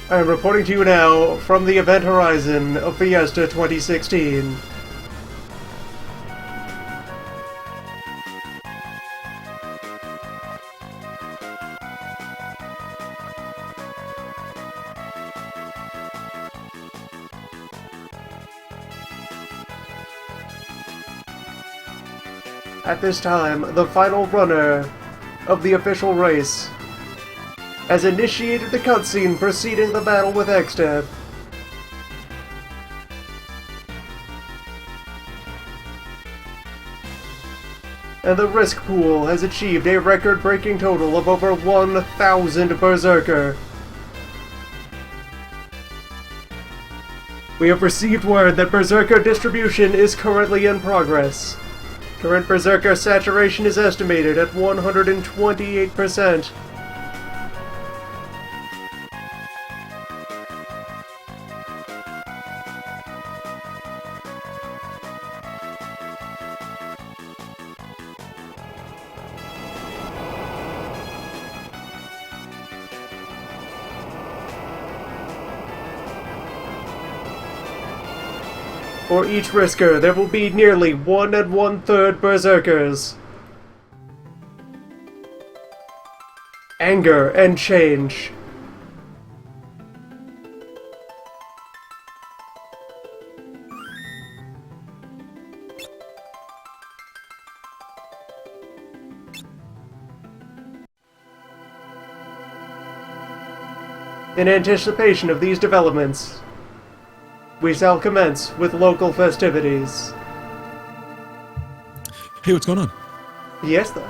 I'm reporting to you now from the event horizon of Fiesta 2016. At this time, the final runner of the official race has initiated the cutscene preceding the battle with X-Step. And the risk pool has achieved a record-breaking total of over 1,000 Berserker. We have received word that Berserker distribution is currently in progress. Current Berserker saturation is estimated at 128%. For each Risker, there will be nearly 1 1/3 Berserkers. Anger and change. In anticipation of these developments, we shall commence with local festivities. Hey, what's going on? Fiesta.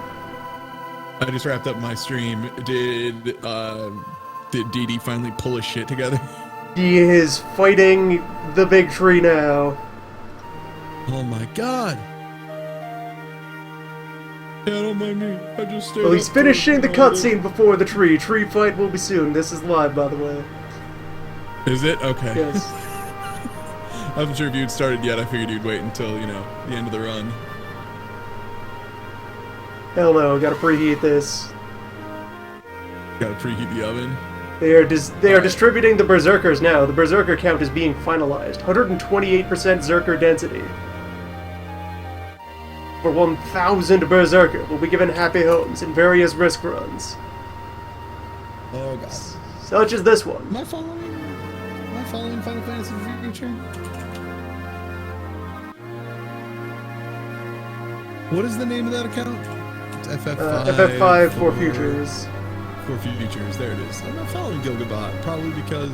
I just wrapped up my stream. Did DD finally pull his shit together? He is fighting the big tree now. Oh my god! Yeah, don't mind me. I just stayed Well, he's finishing the cutscene before the tree. Tree fight will be soon. This is live, by the way. Is it? Okay. Yes. I wasn't sure if you'd started yet. I figured you'd wait until, the end of the run. Hell no, gotta preheat this. Gotta preheat the oven. They are distributing the Berserkers now. The Berserker count is being finalized. 128% Zerker density. For 1,000 Berserker will be given happy homes in various risk runs. Oh god. Such as this one. Am I following Final Fantasy Future? What is the name of that account? It's FF5. FF5 for Futures. For Futures, there it is. I'm not following Gilgabot, probably because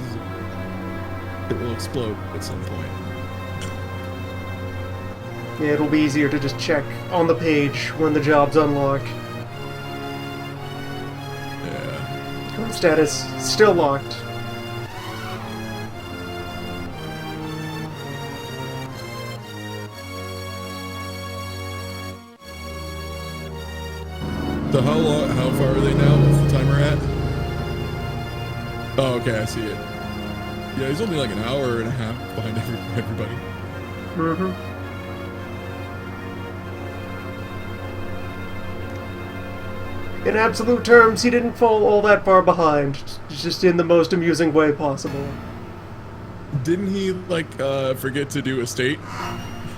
it will explode at some point. Yeah, it'll be easier to just check on the page when the jobs unlock. Yeah. Current status still locked. So how far are they now? What's the timer at? Oh, okay, I see it. Yeah, he's only like an hour and a half behind everybody. Mm-hmm. In absolute terms, he didn't fall all that far behind, just in the most amusing way possible. Didn't he, forget to do a state?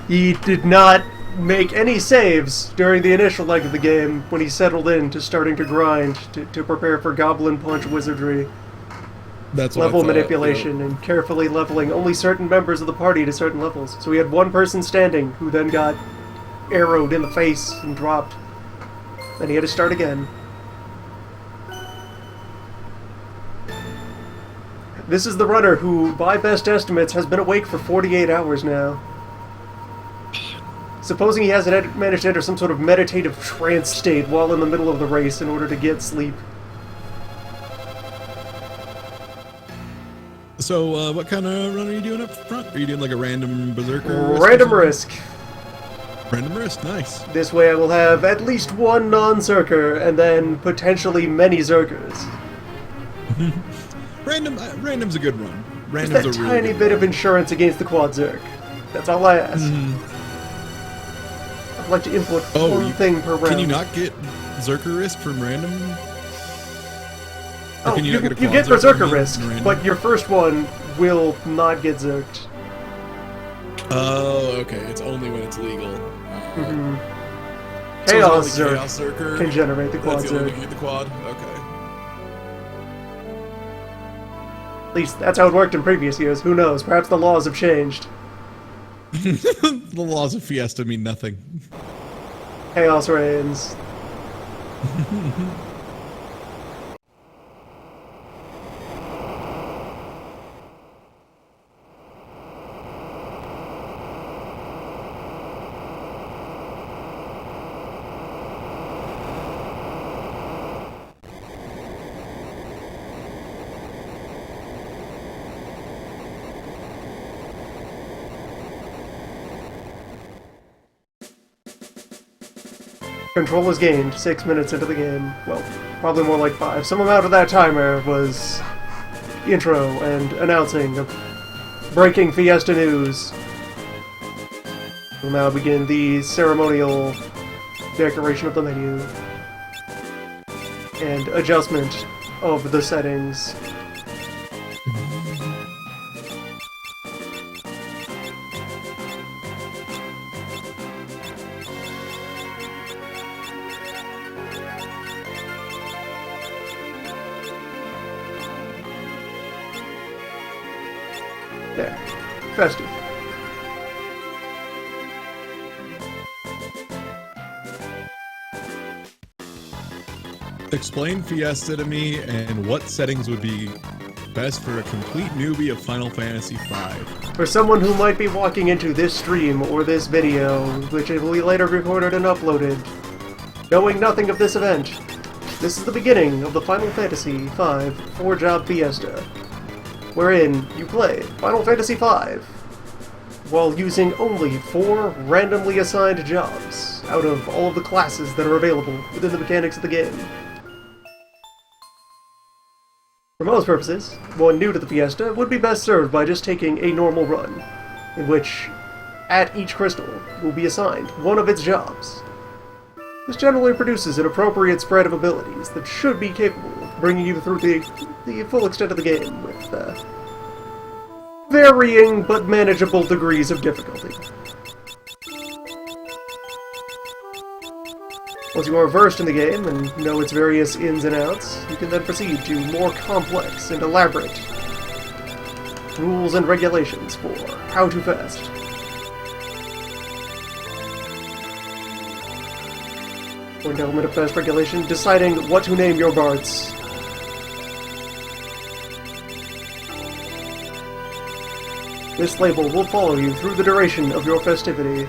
He did not make any saves during the initial leg of the game when he settled in to starting to grind to prepare for Goblin Punch wizardry. That's what level I thought, manipulation and carefully leveling only certain members of the party to certain levels. So we had one person standing who then got arrowed in the face and dropped. Then he had to start again. This is the runner who, by best estimates, has been awake for 48 hours now. Supposing he hasn't managed to enter some sort of meditative trance state while in the middle of the race in order to get sleep. So, what kind of run are you doing up front? Are you doing like a random Berserker? Random risk. Random risk, nice. This way I will have at least one non-Zerker, and then potentially many Zerkers. Random's a good run. Random's Just that a really tiny good bit run. of insurance against the Quad Zerk. That's all I ask. I'd like to input one thing per round. Can you not get Zerker risk from random? Oh, Can you not get a you quad get zerk Berserker on risk, random? but your first one will not get zerked. Oh, okay. It's only when it's legal. Mm-hmm. So Chaos it's only Zerk Chaos Zerker can generate the quad that's the only zerk. one who can get the quad? Okay. At least that's how it worked in previous years. Who knows? Perhaps the laws have changed. The laws of Fiesta mean nothing. Chaos reigns. Control was gained 6 minutes into the game. Well, probably more like 5. Some amount of that timer was intro and announcing of breaking Fiesta news. We'll now begin the ceremonial decoration of the menu and adjustment of the settings. There. Festive. Explain Fiesta to me and what settings would be best for a complete newbie of Final Fantasy V. For someone who might be walking into this stream or this video, which will be later recorded and uploaded, knowing nothing of this event, this is the beginning of the Final Fantasy V 4-job Fiesta, wherein you play Final Fantasy V while using only 4 randomly assigned jobs out of all of the classes that are available within the mechanics of the game. For most purposes, one new to the Fiesta would be best served by just taking a normal run, in which, at each crystal, will be assigned one of its jobs. This generally produces an appropriate spread of abilities that should be capable of bringing you through the full extent of the game with varying but manageable degrees of difficulty. Once you are versed in the game and know its various ins and outs, you can then proceed to more complex and elaborate rules and regulations for how to fest. One element of fest regulation, deciding what to name your bards. This label will follow you through the duration of your festivity.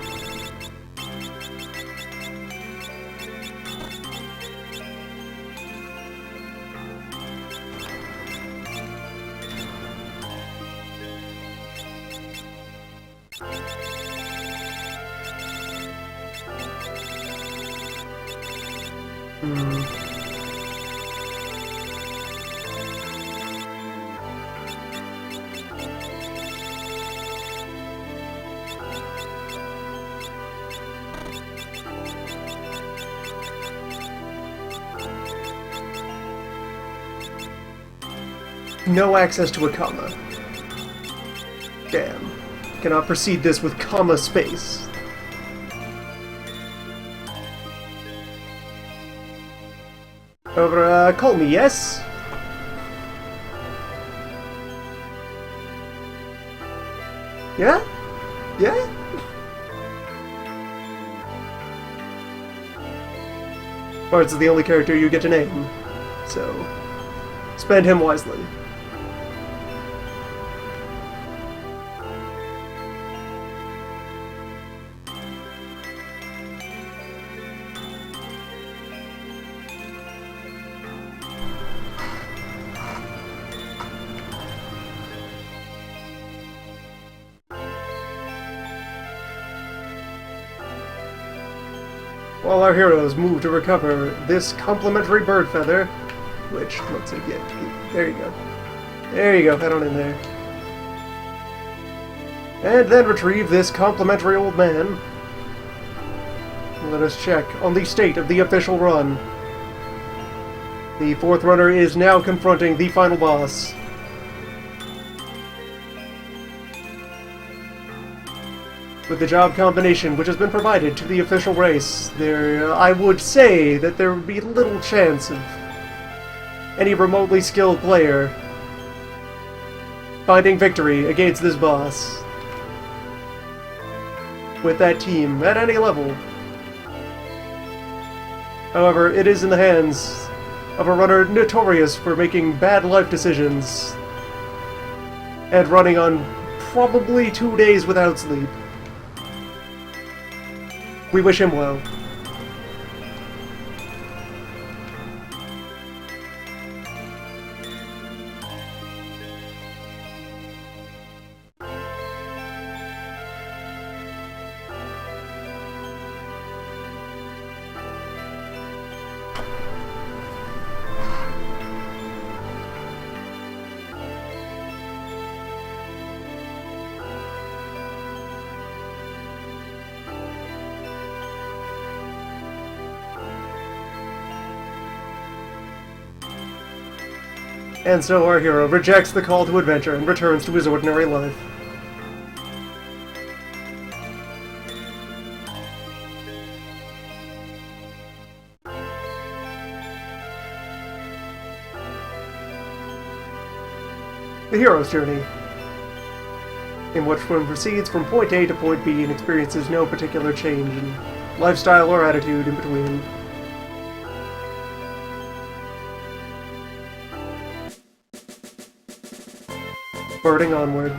No access to a comma. Damn. Cannot proceed this with comma space. Over, call me, yes? Yeah? Yeah? Bards is the only character you get to name, so spend him wisely. While our heroes move to recover this complimentary bird feather, which looks like it. There you go. There you go, head on in there. And then retrieve this complimentary old man. Let us check on the state of the official run. The fourth runner is now confronting the final boss. With the job combination which has been provided to the official race, I would say that there would be little chance of any remotely skilled player finding victory against this boss with that team at any level. However, it is in the hands of a runner notorious for making bad life decisions and running on probably 2 days without sleep. We wish him well. And so our hero rejects the call to adventure and returns to his ordinary life. The hero's journey, in which one proceeds from point A to point B and experiences no particular change in lifestyle or attitude in between. Spurting onward.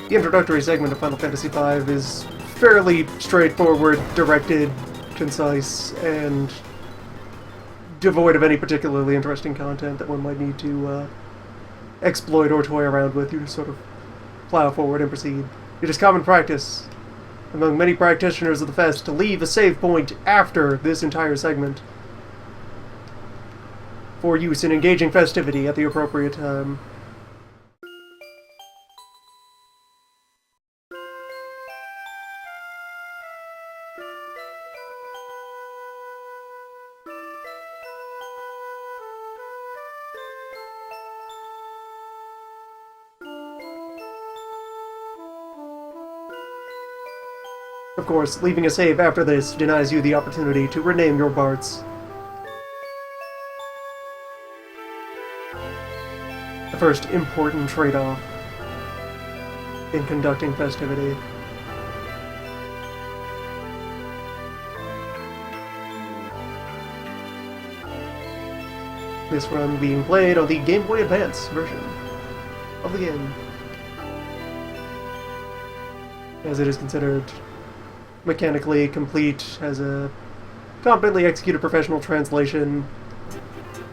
The introductory segment of Final Fantasy V is fairly straightforward, directed, concise, and devoid of any particularly interesting content that one might need to exploit or toy around with. You just sort of plow forward and proceed. It is common practice among many practitioners of the Fest to leave a save point after this entire segment for use in engaging festivity at the appropriate time. Of course, leaving a save after this denies you the opportunity to rename your bards. The first important trade-off in conducting festivity. This run being played on the Game Boy Advance version of the game, as it is considered mechanically complete, has a competently executed professional translation.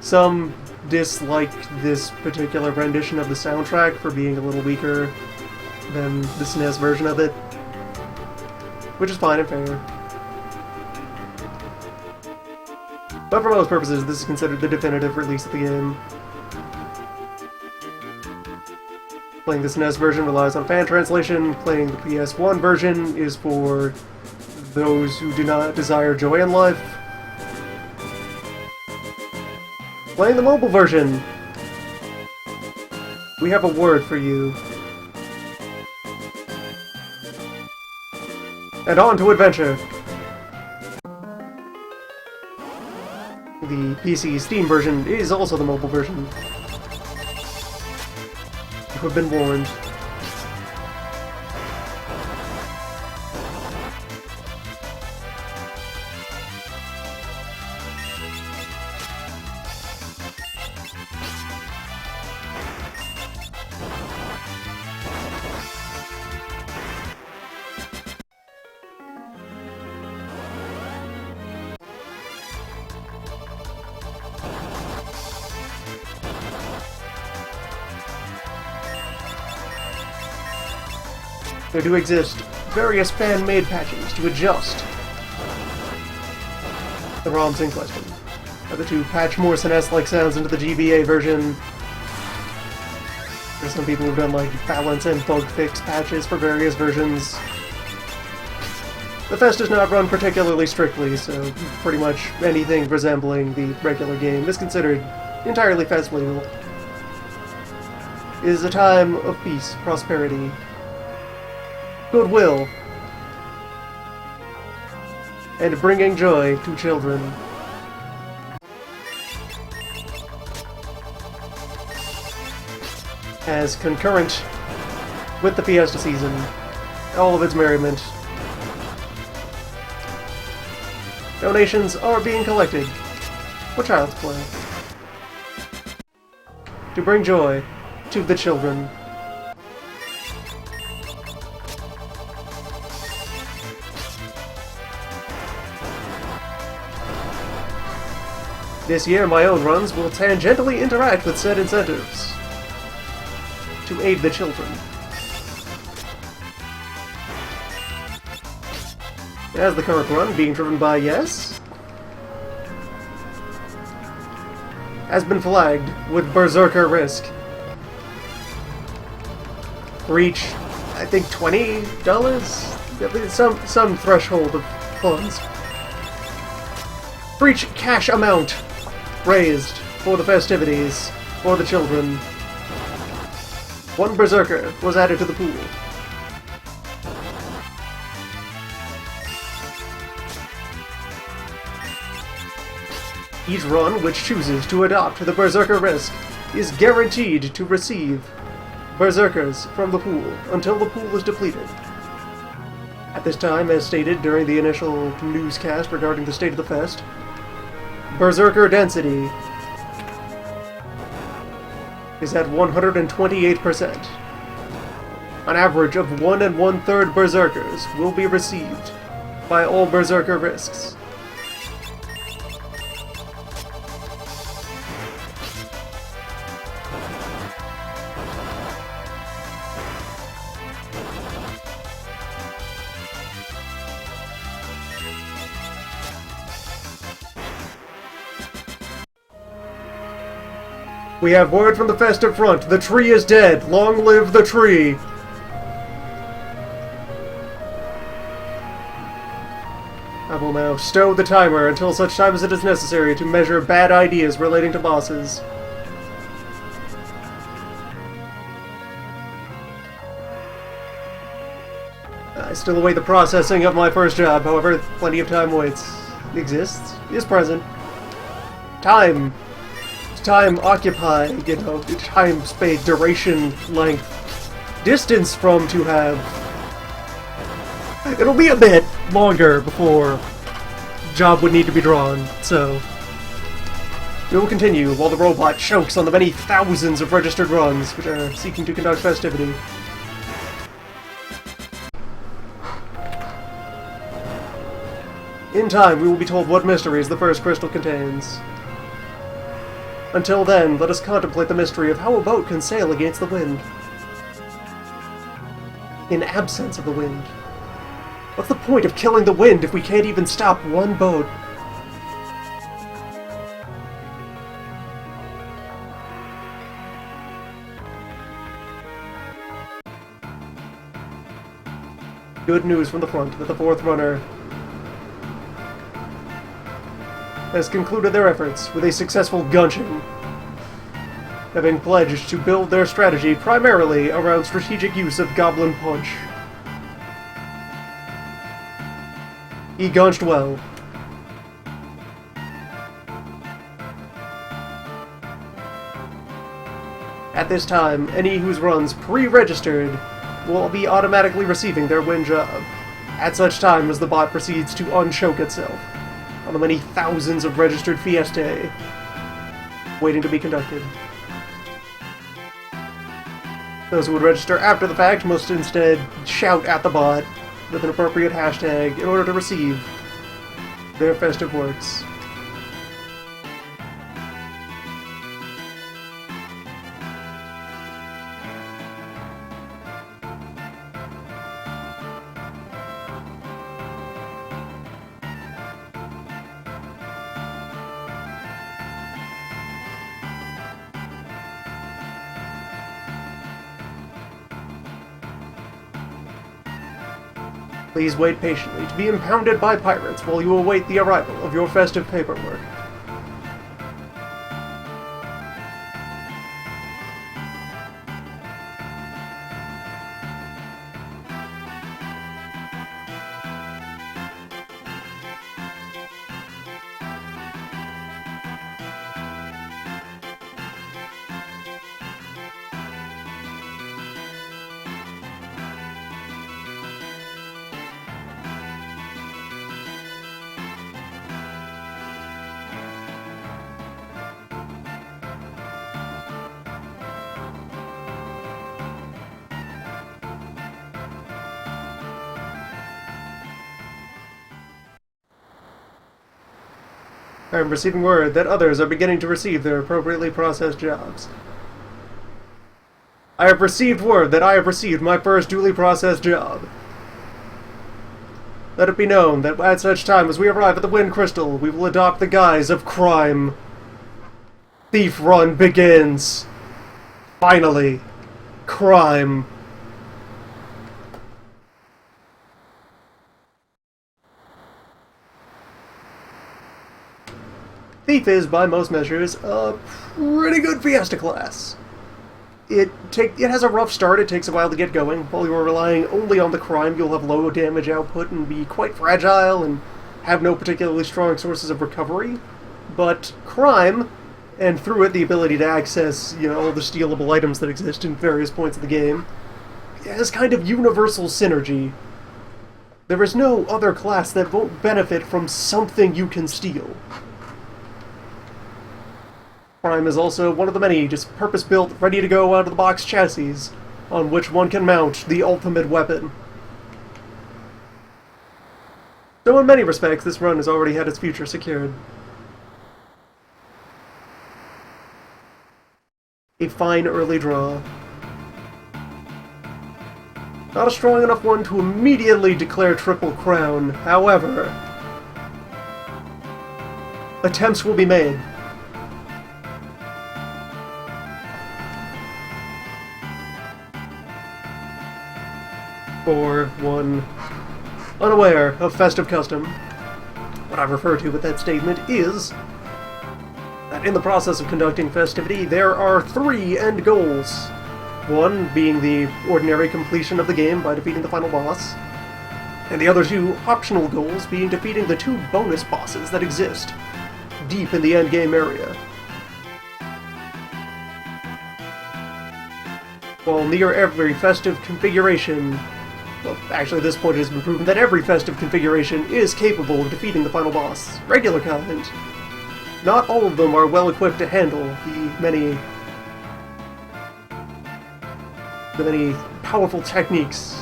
Some dislike this particular rendition of the soundtrack for being a little weaker than the SNES version of it, which is fine and fair. But for most purposes, this is considered the definitive release of the game. Playing the SNES version relies on fan translation. Playing the PS1 version is for those who do not desire joy in life. Playing the mobile version, we have a word for you. And on to adventure! The PC Steam version is also the mobile version. You have been warned. There do exist various fan-made patches to adjust the ROMs in question, either to patch more SNES-like sounds into the GBA version. There's some people who've done like balance and bug fix patches for various versions. The Fest is not run particularly strictly, so pretty much anything resembling the regular game is considered entirely Fest legal. It is a time of peace, prosperity, goodwill, and bringing joy to children. As concurrent with the Fiesta season, all of its merriment, donations are being collected for Child's Play to bring joy to the children. This year, my own runs will tangentially interact with said incentives to aid the children. As the current run, being driven by Yes, has been flagged with Berserker risk. Reach, I think, $20? Some threshold of funds. For each cash amount raised for the festivities for the children, one Berserker was added to the pool. Each run which chooses to adopt the Berserker risk is guaranteed to receive Berserkers from the pool until the pool is depleted. At this time, as stated during the initial newscast regarding the state of the fest, Berserker density is at 128%. An average of 1 1/3 Berserkers will be received by all Berserker risks. We have word from the festive front. The tree is dead. Long live the tree. I will now stow the timer until such time as it is necessary to measure bad ideas relating to bosses. I still await the processing of my first job, however, plenty of time exists, is present. Time occupied, time, space, duration, length, distance from to have. It'll be a bit longer before job would need to be drawn, so we will continue while the robot chokes on the many thousands of registered runs which are seeking to conduct festivity. In time, we will be told what mysteries the first crystal contains. Until then, let us contemplate the mystery of how a boat can sail against the wind. In absence of the wind. What's the point of killing the wind if we can't even stop one boat? Good news from the front that the fourth runner has concluded their efforts with a successful gunching, having pledged to build their strategy primarily around strategic use of Goblin Punch. He gunched well. At this time, any whose runs pre-registered will be automatically receiving their win job, at such time as the bot proceeds to unchoke itself on the many thousands of registered Fiestae waiting to be conducted. Those who would register after the fact must instead shout at the bot with an appropriate hashtag in order to receive their festive works. Please wait patiently to be impounded by pirates while you await the arrival of your festive paperwork. I am receiving word that others are beginning to receive their appropriately processed jobs. I have received word that I have received my first duly processed job. Let it be known that at such time as we arrive at the Wind Crystal, we will adopt the guise of crime. Thief Run begins. Finally. Crime. Thief is, by most measures, a pretty good Fiesta class. It has a rough start, it takes a while to get going. While you are relying only on the crime, you'll have low damage output and be quite fragile and have no particularly strong sources of recovery. But crime, and through it the ability to access, all the stealable items that exist in various points of the game, has kind of universal synergy. There is no other class that won't benefit from something you can steal. Crime is also one of the many just purpose-built, ready-to-go out-of-the-box chassis on which one can mount the ultimate weapon. So in many respects, this run has already had its future secured. A fine early draw. Not a strong enough one to immediately declare Triple Crown, however, attempts will be made. For one unaware of festive custom, what I refer to with that statement is that in the process of conducting festivity, there are 3 end goals. One being the ordinary completion of the game by defeating the final boss, and the other 2 optional goals being defeating the 2 bonus bosses that exist deep in the endgame area. While near every festive configuration, well, actually at this point it has been proven that every festive configuration is capable of defeating the final boss, regular kind. Not all of them are well equipped to handle the many powerful techniques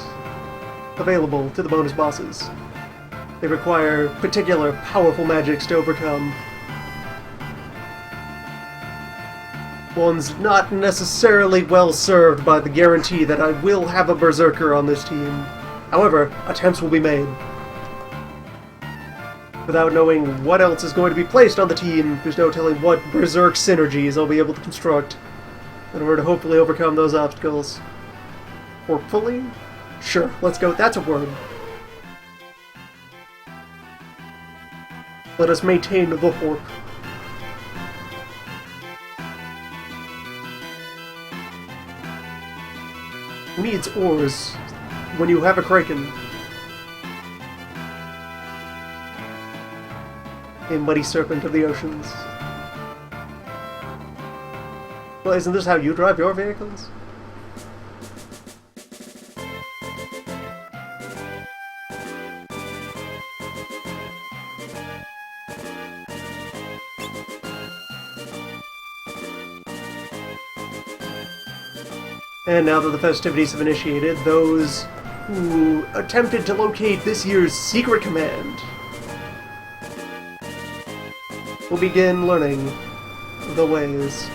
available to the bonus bosses. They require particular powerful magics to overcome. One's not necessarily well served by the guarantee that I will have a Berserker on this team. However, attempts will be made. Without knowing what else is going to be placed on the team, there's no telling what Berserk synergies I'll be able to construct in order to hopefully overcome those obstacles. Hopefully? Sure, let's go. That's a word. Let us maintain the horp. Who needs oars when you have a kraken? A muddy serpent of the oceans. Well, isn't this how you drive your vehicles? And now that the festivities have initiated, those who attempted to locate this year's secret command will begin learning the ways.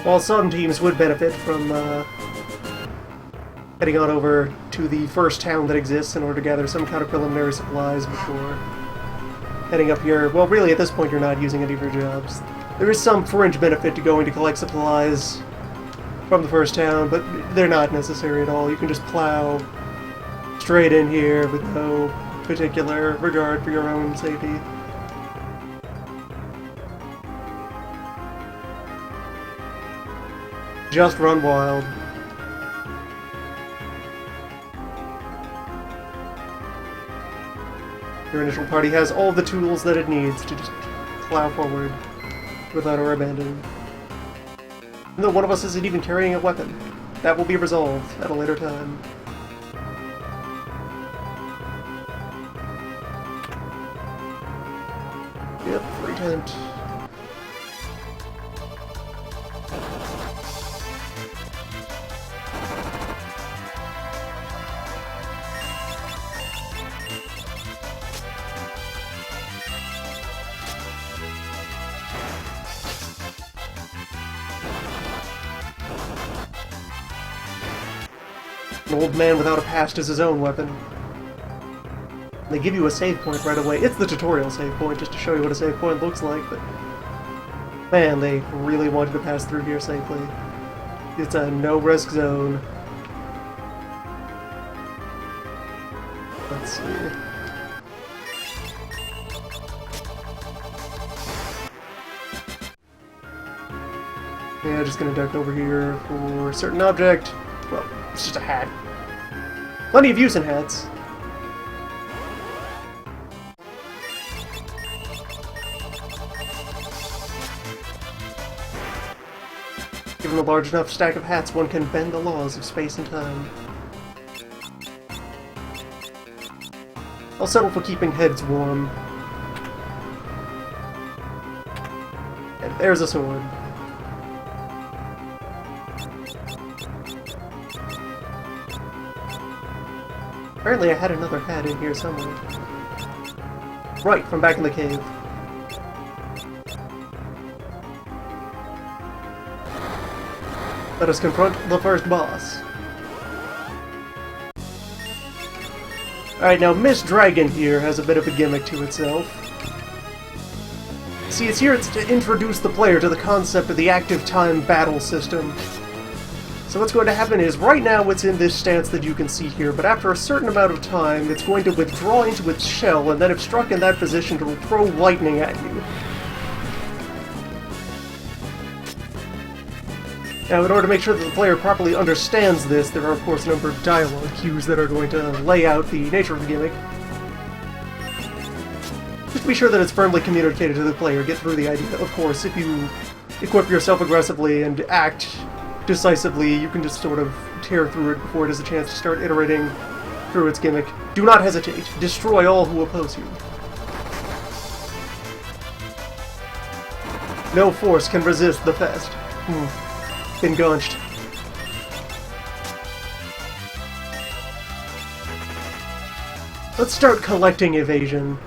While some teams would benefit from heading on over to the first town that exists in order to gather some kind of preliminary supplies before heading up here. Well, really, at this point, you're not using any of your jobs. There is some fringe benefit to going to collect supplies from the first town, but they're not necessary at all. You can just plow straight in here with no particular regard for your own safety. Just run wild. Your initial party has all the tools that it needs to just plow forward without our abandon. No, one of us isn't even carrying a weapon. That will be resolved at a later time. Yep, free tent. An old man without a past is his own weapon. They give you a save point right away. It's the tutorial save point, just to show you what a save point looks like, but man, they really wanted to pass through here safely. It's a no-risk zone. Let's see. Yeah, just gonna duck over here for a certain object. Well, it's just a hat. Plenty of use in hats. Given a large enough stack of hats, one can bend the laws of space and time. I'll settle for keeping heads warm. And there's a sword. Apparently I had another hat in here somewhere. Right, from back in the cave. Let us confront the first boss. Alright, now Miss Dragon here has a bit of a gimmick to itself. See, it's here to introduce the player to the concept of the active time battle system. So what's going to happen is, right now it's in this stance that you can see here, but after a certain amount of time, it's going to withdraw into its shell, and then if struck in that position, it will throw lightning at you. Now, in order to make sure that the player properly understands this, there are of course a number of dialogue cues that are going to lay out the nature of the gimmick. Just to be sure that it's firmly communicated to the player, get through the idea. Of course, if you equip yourself aggressively and act decisively, you can just sort of tear through it before it has a chance to start iterating through its gimmick. Do not hesitate. Destroy all who oppose you. No force can resist the fest. Been gaunched. Let's start collecting evasion.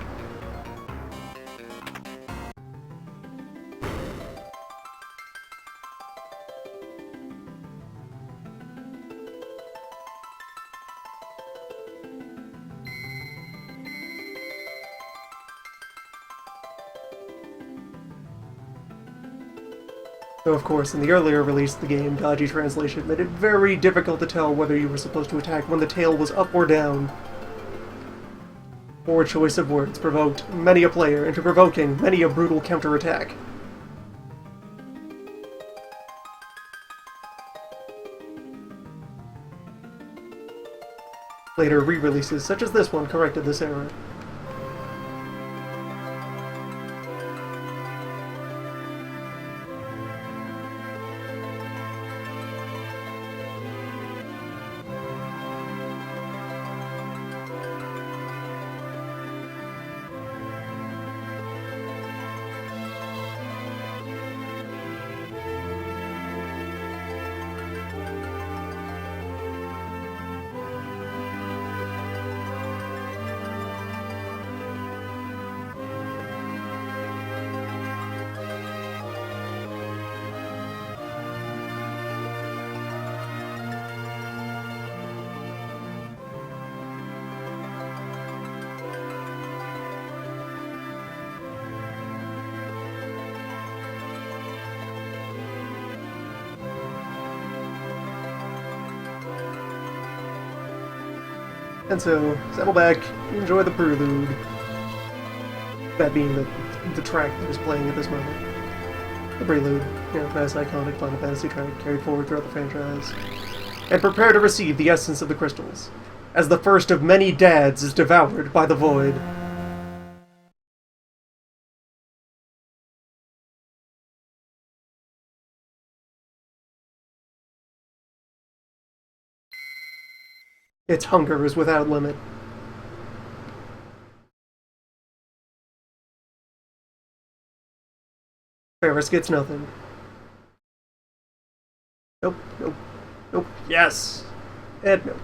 Though, of course, in the earlier release of the game, dodgy translation made it very difficult to tell whether you were supposed to attack when the tail was up or down. Poor choice of words provoked many a player into provoking many a brutal counterattack. Later re-releases, such as this one, corrected this error. And so, settle back, enjoy the prelude. That being the track that is playing at this moment. The prelude, nice iconic Final Fantasy track carried forward throughout the franchise. And prepare to receive the essence of the crystals, as the first of many dads is devoured by the void. Its hunger is without limit. Ferris gets nothing. Nope, nope, nope, yes! And nope.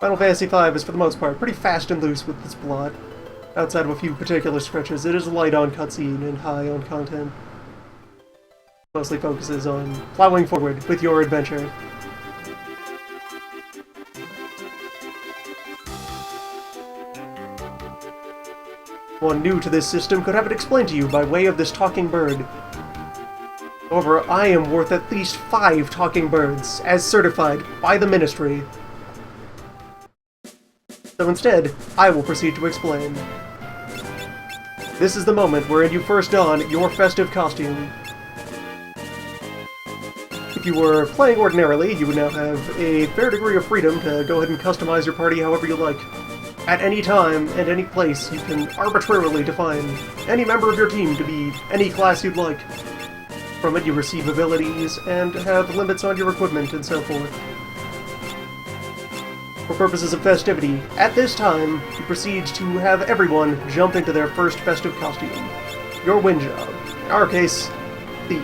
Final Fantasy V is, for the most part, pretty fast and loose with its plot. Outside of a few particular stretches, it is light on cutscene and high on content. Mostly focuses on plowing forward with your adventure. One new to this system could have it explained to you by way of this talking bird. However, I am worth at least 5 talking birds, as certified by the Ministry. So instead, I will proceed to explain. This is the moment wherein you first don your festive costume. If you were playing ordinarily, you would now have a fair degree of freedom to go ahead and customize your party however you like. At any time and any place, you can arbitrarily define any member of your team to be any class you'd like. From it, you receive abilities and have limits on your equipment and so forth. For purposes of festivity, at this time, you proceed to have everyone jump into their first festive costume. Your win job. In our case, Thief.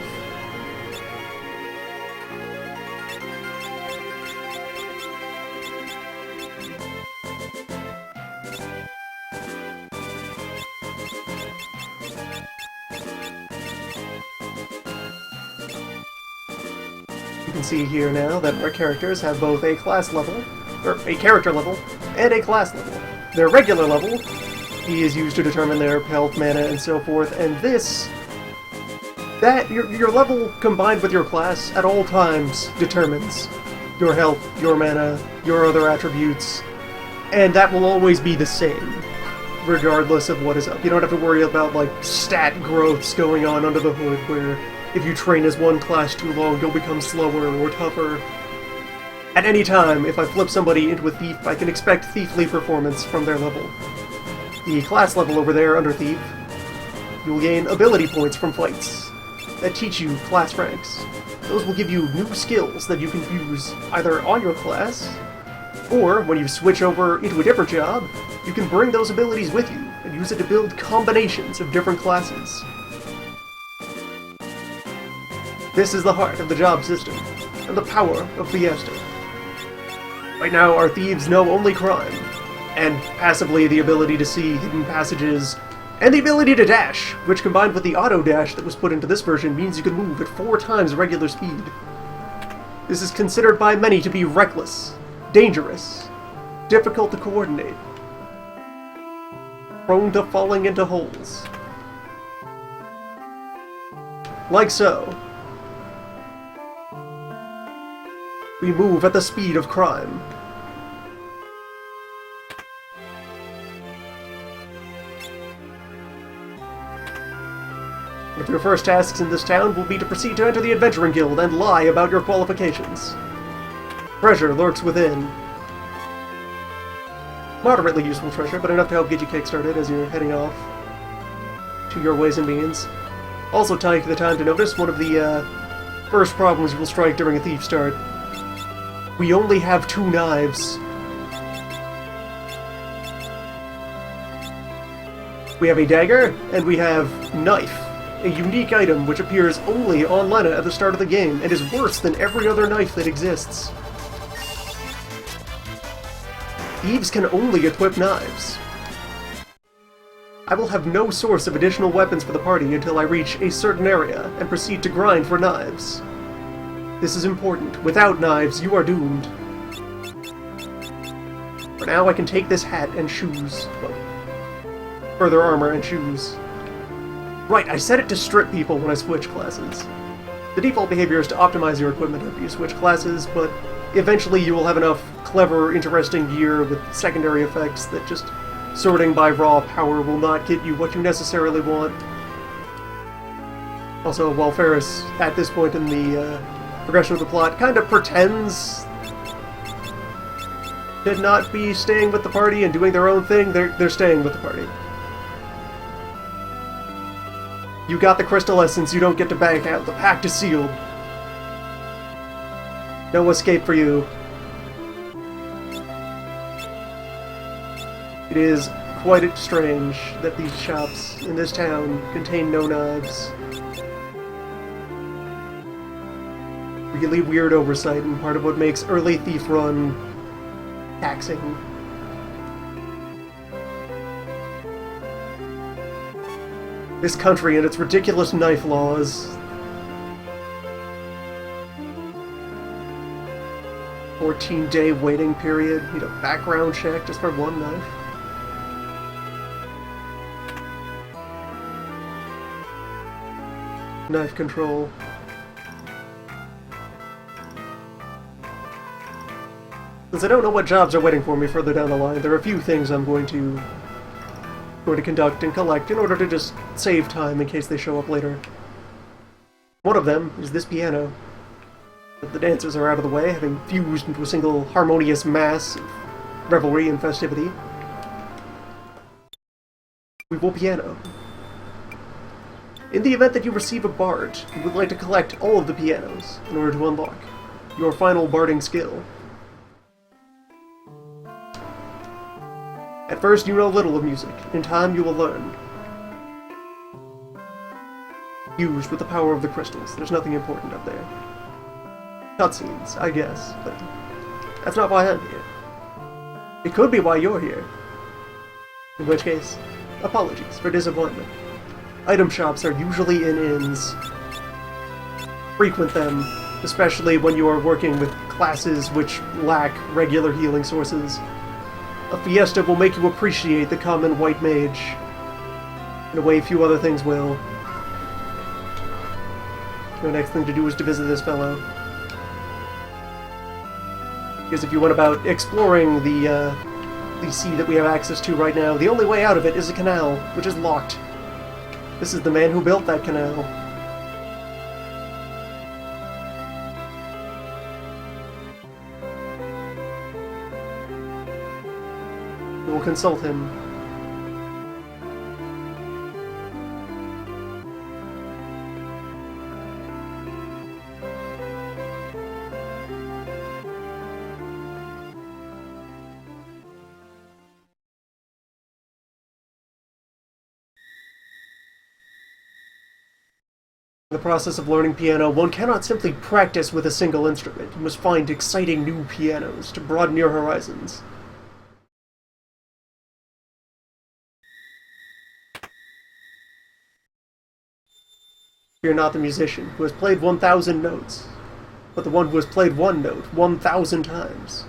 You can see here now that our characters have both a class level, or a character level, and a class level. Their regular level is used to determine their health, mana, and so forth, and your level combined with your class at all times determines your health, your mana, your other attributes, and that will always be the same, regardless of what is up. You don't have to worry about, like, stat growths going on under the hood, where if you train as one class too long, you'll become slower or tougher. At any time, if I flip somebody into a Thief, I can expect thiefly performance from their level. The class level over there, under Thief, you'll gain ability points from fights that teach you class ranks. Those will give you new skills that you can use either on your class, or when you switch over into a different job, you can bring those abilities with you and use it to build combinations of different classes. This is the heart of the job system, and the power of Fiesta. Right now, our thieves know only crime. and passively the ability to see hidden passages, and the ability to dash, which combined with the auto dash that was put into this version means you can move at 4 times regular speed. This is considered by many to be reckless, dangerous, difficult to coordinate, prone to falling into holes. Like so. We move at the speed of crime. One of your first tasks in this town will be to proceed to enter the Adventuring Guild and lie about your qualifications. Treasure lurks within. Moderately useful treasure, but enough to help get you kickstarted as you're heading off to your ways and means. Also take the time to notice one of the first problems you will strike during a thief start. We only have 2 knives. We have a dagger, and we have knife, a unique item which appears only on Lena at the start of the game, and is worse than every other knife that exists. Thieves can only equip knives. I will have no source of additional weapons for the party until I reach a certain area and proceed to grind for knives. This is important. Without knives, you are doomed. For now, I can take this hat and shoes. Well, further armor and shoes. Right, I set it to strip people when I switch classes. The default behavior is to optimize your equipment after you switch classes, but eventually you will have enough clever, interesting gear with secondary effects that just sorting by raw power will not get you what you necessarily want. Also, while Ferris, at this point in the progression of the plot, kind of pretends to not be staying with the party and doing their own thing, they're staying with the party. You got the crystal essence, you don't get to back out. The pact is sealed. No escape for you. It is quite strange that these shops in this town contain no knives. Really weird oversight, and part of what makes early Thief Run taxing. This country and its ridiculous knife laws. 14-day waiting period. Need a background check just for 1 knife. Knife control. Since I don't know what jobs are waiting for me further down the line, there are a few things I'm going to conduct and collect in order to just save time in case they show up later. One of them is this piano. The dancers are out of the way, having fused into a single harmonious mass of revelry and festivity. We will piano. In the event that you receive a bard, you would like to collect all of the pianos in order to unlock your final barding skill. At first, you know little of music. In time, you will learn. Used with the power of the crystals. There's nothing important up there. Cutscenes, I guess, but that's not why I'm here. It could be why you're here. In which case, apologies for disappointment. Item shops are usually in inns. Frequent them, especially when you are working with classes which lack regular healing sources. A Fiesta will make you appreciate the common white mage in a way few other things will. The next thing to do is to visit this fellow. Because if you went about exploring the sea that we have access to right now, the only way out of it is a canal, which is locked. This is the man who built that canal. We will consult him. In the process of learning piano, one cannot simply practice with a single instrument. You must find exciting new pianos to broaden your horizons. You're not the musician who has played 1,000 notes, but the one who has played one note 1,000 times.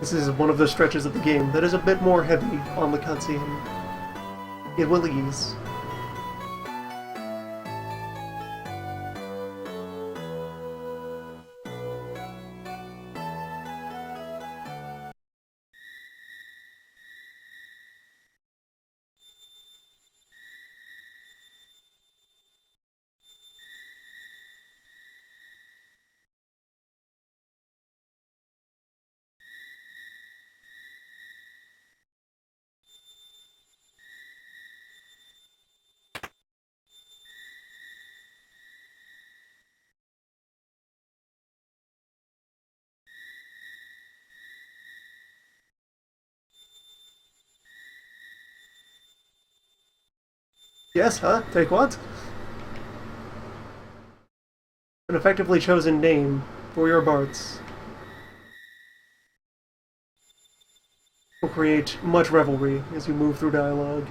This is one of the stretches of the game that is a bit more heavy on the cutscene. It will ease. Yes, huh? Take what? An effectively chosen name for your Barts will create much revelry as you move through dialogue.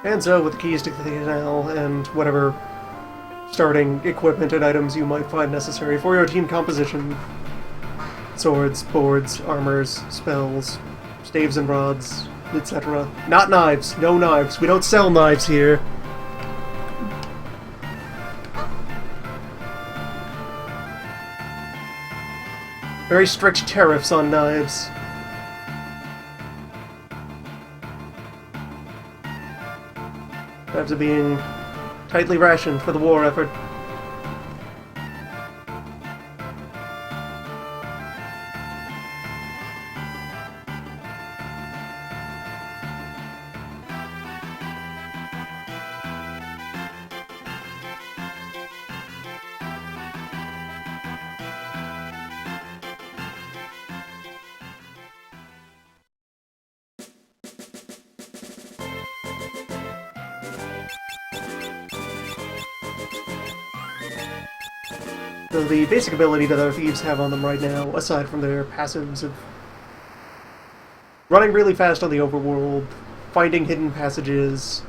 And so, with the keys to the canal and whatever starting equipment and items you might find necessary for your team composition, swords, boards, armors, spells, staves and rods, etc. Not knives. No knives. We don't sell knives here. Very strict tariffs on knives. Knives are being tightly rationed for the war effort. So the basic ability that our thieves have on them right now, aside from their passives of running really fast on the overworld, finding hidden passages,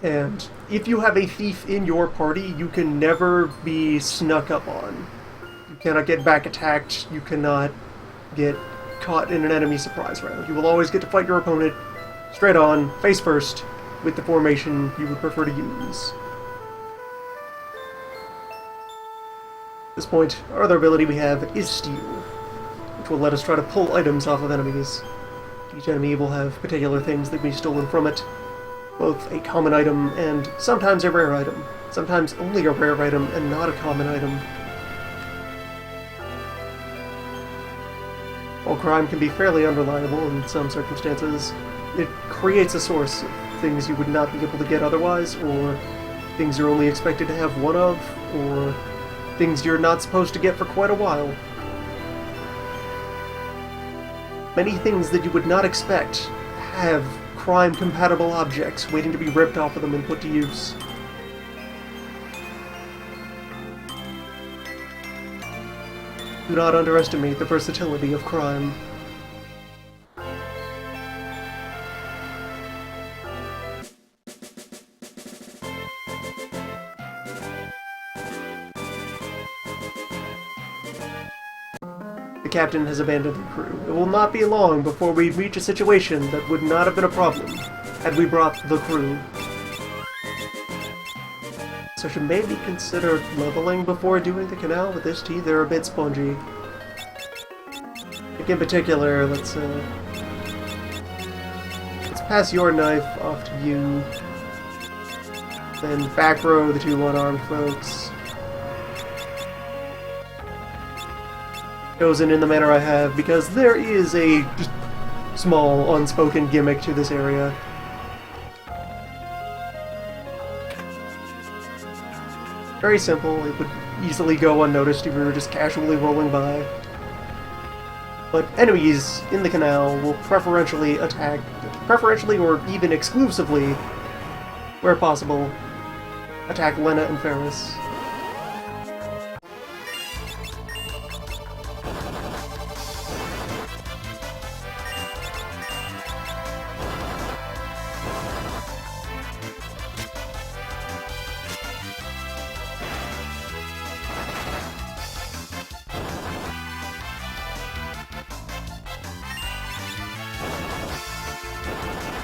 and if you have a thief in your party, you can never be snuck up on. You cannot get back attacked, you cannot get caught in an enemy surprise round. You will always get to fight your opponent straight on, face first, with the formation you would prefer to use. At this point, our other ability we have is Steal, which will let us try to pull items off of enemies. Each enemy will have particular things that can be stolen from it, both a common item and sometimes a rare item, sometimes only a rare item and not a common item. While crime can be fairly unreliable in some circumstances, it creates a source of things you would not be able to get otherwise, or things you're only expected to have one of, or things you're not supposed to get for quite a while. Many things that you would not expect have crime-compatible objects waiting to be ripped off of them and put to use. Do not underestimate the versatility of crime. The captain has abandoned the crew. It will not be long before we reach a situation that would not have been a problem had we brought the crew. So should maybe consider leveling before doing the canal. With this tea, they're a bit spongy. Like in particular, let's pass your knife off to you. Then back row, the two one-armed folks. Chosen in the manner I have because there is a just small unspoken gimmick to this area. Very simple, it would easily go unnoticed if we were just casually rolling by. But enemies in the canal will preferentially attack, or even exclusively, where possible, attack Lena and Ferris.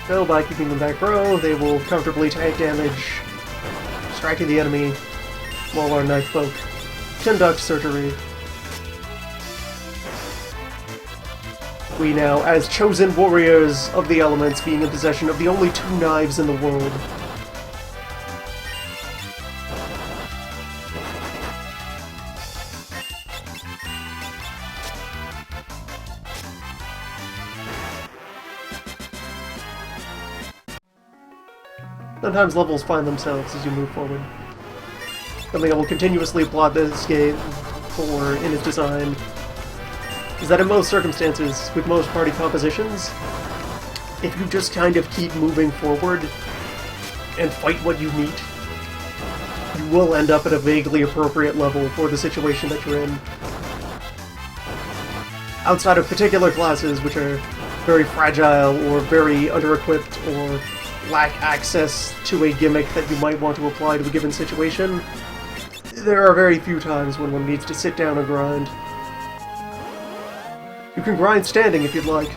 So by keeping them back row, they will comfortably tank damage, distracting the enemy, while our knife folk conduct surgery. We now, as chosen warriors of the elements, being in possession of the only two knives in the world. Sometimes levels find themselves as you move forward. Something I will continuously applaud this game for in its design is that in most circumstances, with most party compositions, if you just kind of keep moving forward and fight what you meet, you will end up at a vaguely appropriate level for the situation that you're in. Outside of particular classes which are very fragile or very under-equipped or lack access to a gimmick that you might want to apply to a given situation, there are very few times when one needs to sit down and grind. You can grind standing if you'd like.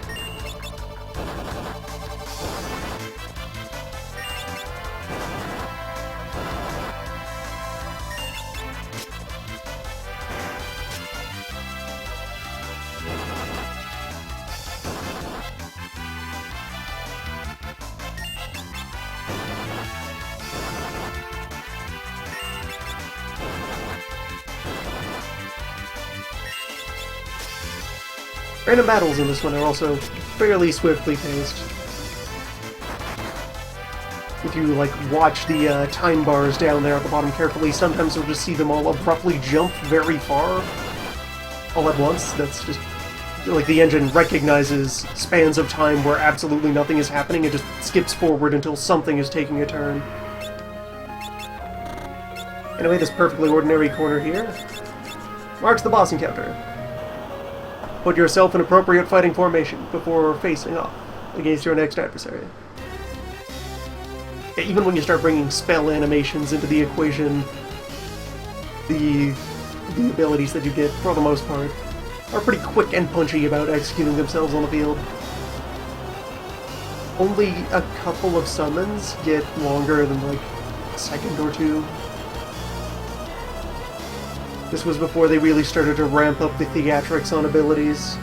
Random battles in this one are also fairly swiftly paced. If you, like, watch the time bars down there at the bottom carefully, sometimes you'll just see them all abruptly jump very far all at once. That's just, like, the engine recognizes spans of time where absolutely nothing is happening and just skips forward until something is taking a turn. Anyway, this perfectly ordinary corner here marks the boss encounter. Put yourself in appropriate fighting formation before facing off against your next adversary. Even when you start bringing spell animations into the equation, the abilities that you get, for the most part, are pretty quick and punchy about executing themselves on the field. Only a couple of summons get longer than, like, a second or two. This was before they really started to ramp up the theatrics on abilities.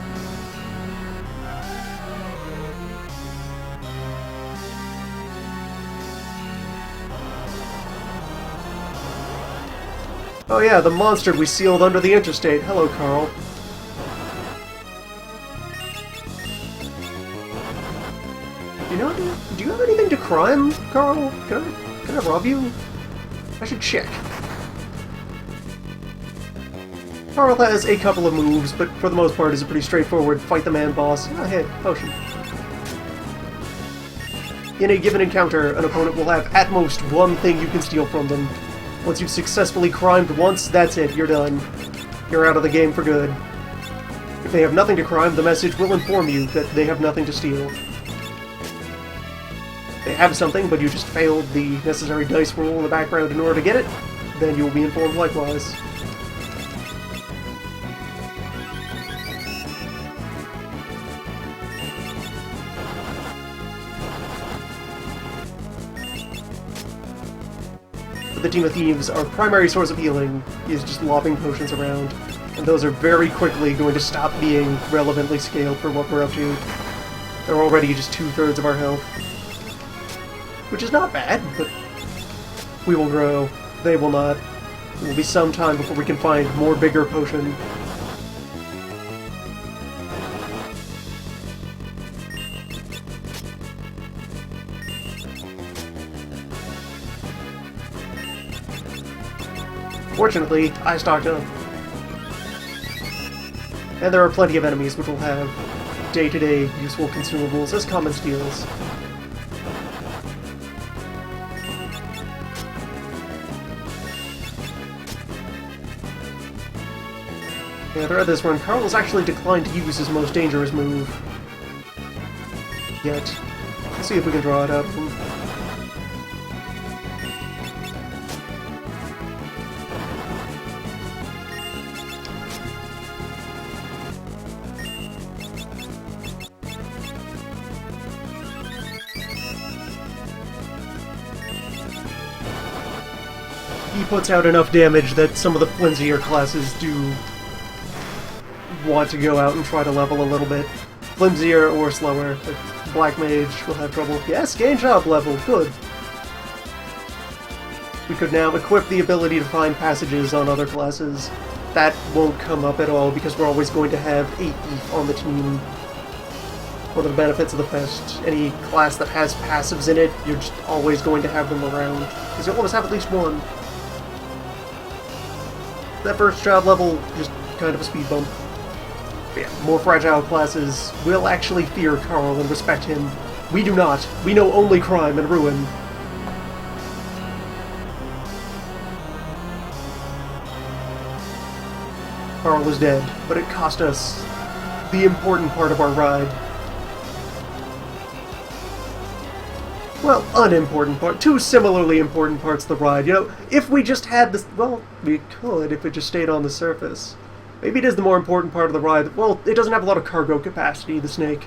Oh yeah, the monster we sealed under the interstate. Hello, Carl. Do you have anything to crime, Carl? Can I rob you? I should check. Carl has a couple of moves, but for the most part is a pretty straightforward fight-the-man boss. Ah, hey, potion. In a given encounter, an opponent will have at most one thing you can steal from them. Once you've successfully crimed once, that's it, you're done. You're out of the game for good. If they have nothing to crime, the message will inform you that they have nothing to steal. If they have something, but you just failed the necessary dice roll in the background in order to get it, then you'll be informed likewise. For the team of thieves, our primary source of healing is just lobbing potions around, and those are very quickly going to stop being relevantly scaled for what we're up to. They're already just 2/3 of our health. Which is not bad, but we will grow. They will not. It will be some time before we can find more bigger potion. Fortunately, I stocked up. And there are plenty of enemies which will have day-to-day useful consumables as common steals. Yeah, throughout this run, Carl has actually declined to use his most dangerous move. Yet. Let's see if we can draw it out of him. He puts out enough damage that some of the flimsier classes do want to go out and try to level a little bit. Flimsier or slower. Like Black Mage will have trouble. Yes, gain job level. Good. We could now equip the ability to find passages on other classes. That won't come up at all because we're always going to have 8 Thief on the team. One of the benefits of the Fest. Any class that has passives in it, you're just always going to have them around. Because you'll always have at least one. That first job level, just kind of a speed bump. But yeah, more fragile classes will actually fear Carl and respect him. We do not. We know only crime and ruin. Carl is dead, but it cost us the important part of our ride. Well, unimportant part. Two similarly important parts of the ride. You know, if we just had this... Well, we could if it just stayed on the surface. Maybe it is the more important part of the ride. Well, it doesn't have a lot of cargo capacity, the Snake.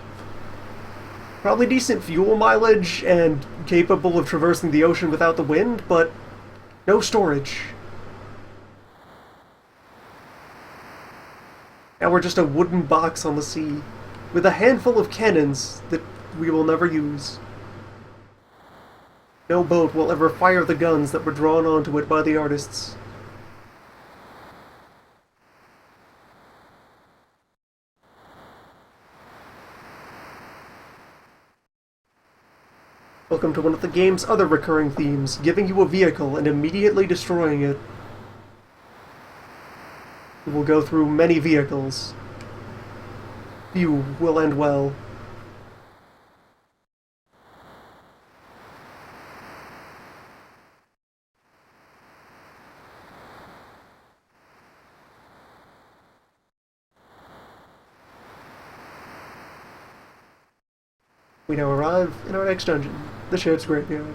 Probably decent fuel mileage and capable of traversing the ocean without the wind, but no storage. Now we're just a wooden box on the sea, with a handful of cannons that we will never use. No boat will ever fire the guns that were drawn onto it by the artists. Welcome to one of the game's other recurring themes, giving you a vehicle and immediately destroying it. We will go through many vehicles. Few will end well. We now arrive in our next dungeon, the Ship's Graveyard.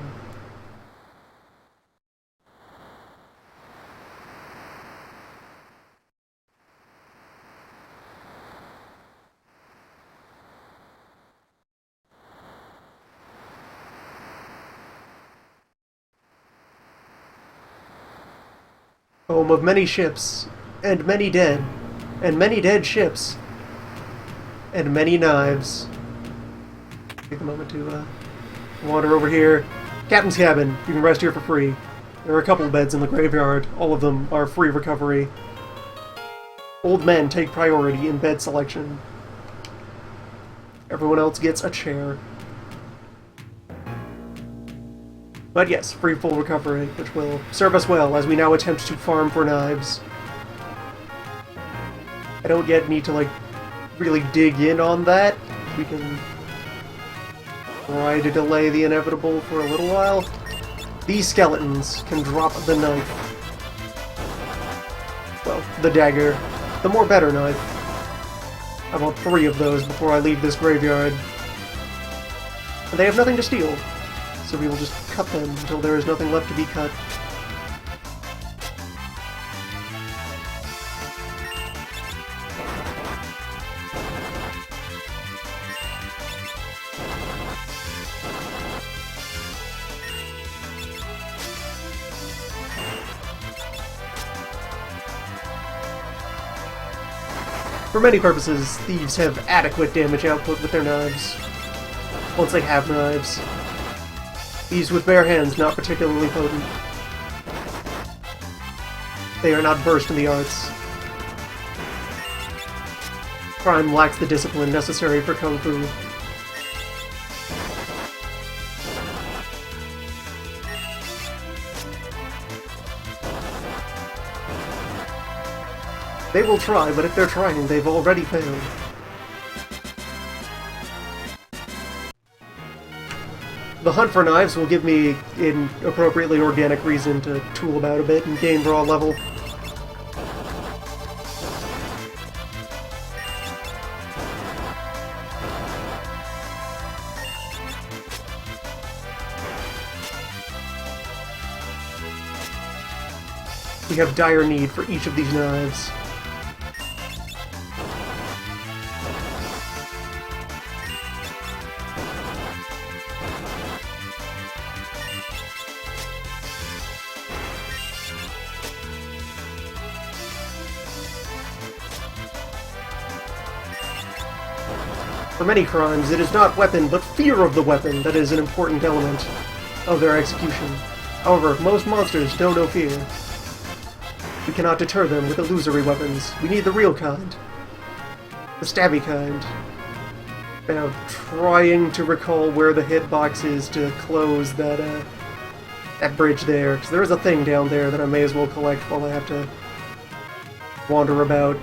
Home of many ships, and many dead ships, and many knives. Take a moment to wander over here. Captain's cabin. You can rest here for free. There are a couple of beds in the graveyard. All of them are free recovery. Old men take priority in bed selection. Everyone else gets a chair. But yes, free full recovery, which will serve us well as we now attempt to farm for knives. I don't yet need to, like, really dig in on that. We can try to delay the inevitable for a little while. These skeletons can drop the knife. Well, the dagger. The more better knife. I want 3 of those before I leave this graveyard. And they have nothing to steal, so we will just cut them until there is nothing left to be cut. For many purposes, thieves have adequate damage output with their knives. Once they have knives. Thieves with bare hands, not particularly potent. They are not versed in the arts. Crime lacks the discipline necessary for Kung Fu. They will try, but if they're trying, they've already failed. The hunt for knives will give me an appropriately organic reason to tool about a bit and gain raw level. We have dire need for each of these knives. For many crimes, it is not weapon, but fear of the weapon that is an important element of their execution. However, most monsters know no fear. We cannot deter them with illusory weapons. We need the real kind. The stabby kind. Now, trying to recall where the hitbox is to close that, that bridge there, because there is a thing down there that I may as well collect while I have to wander about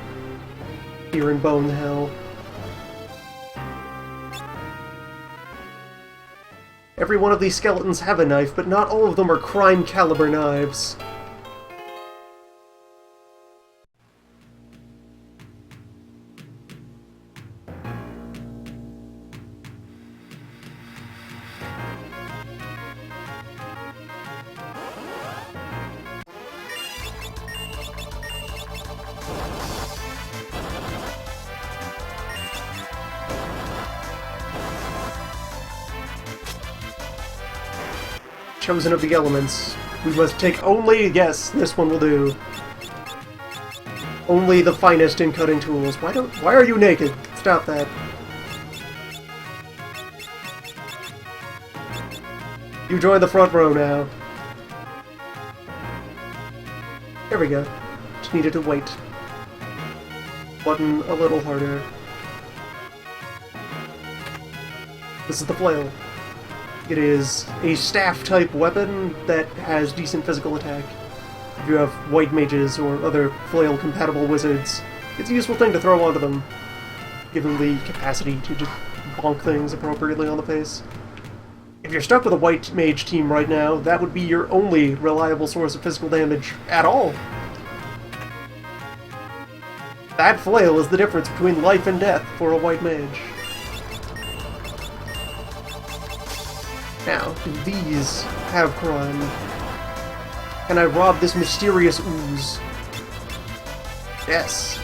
here in Bone Hell. Every one of these skeletons have a knife, but not all of them are crime caliber knives. Chosen of the elements. We must take only, yes, this one will do. Only the finest in cutting tools. Why are you naked? Stop that. You join the front row now. There we go. Just needed to wait. Button a little harder. This is the flail. It is a staff-type weapon that has decent physical attack. If you have white mages or other flail-compatible wizards, it's a useful thing to throw onto them, given the capacity to just bonk things appropriately on the face. If you're stuck with a white mage team right now, that would be your only reliable source of physical damage at all. That flail is the difference between life and death for a white mage. Now, do these have crime? Can I rob this mysterious ooze? Yes.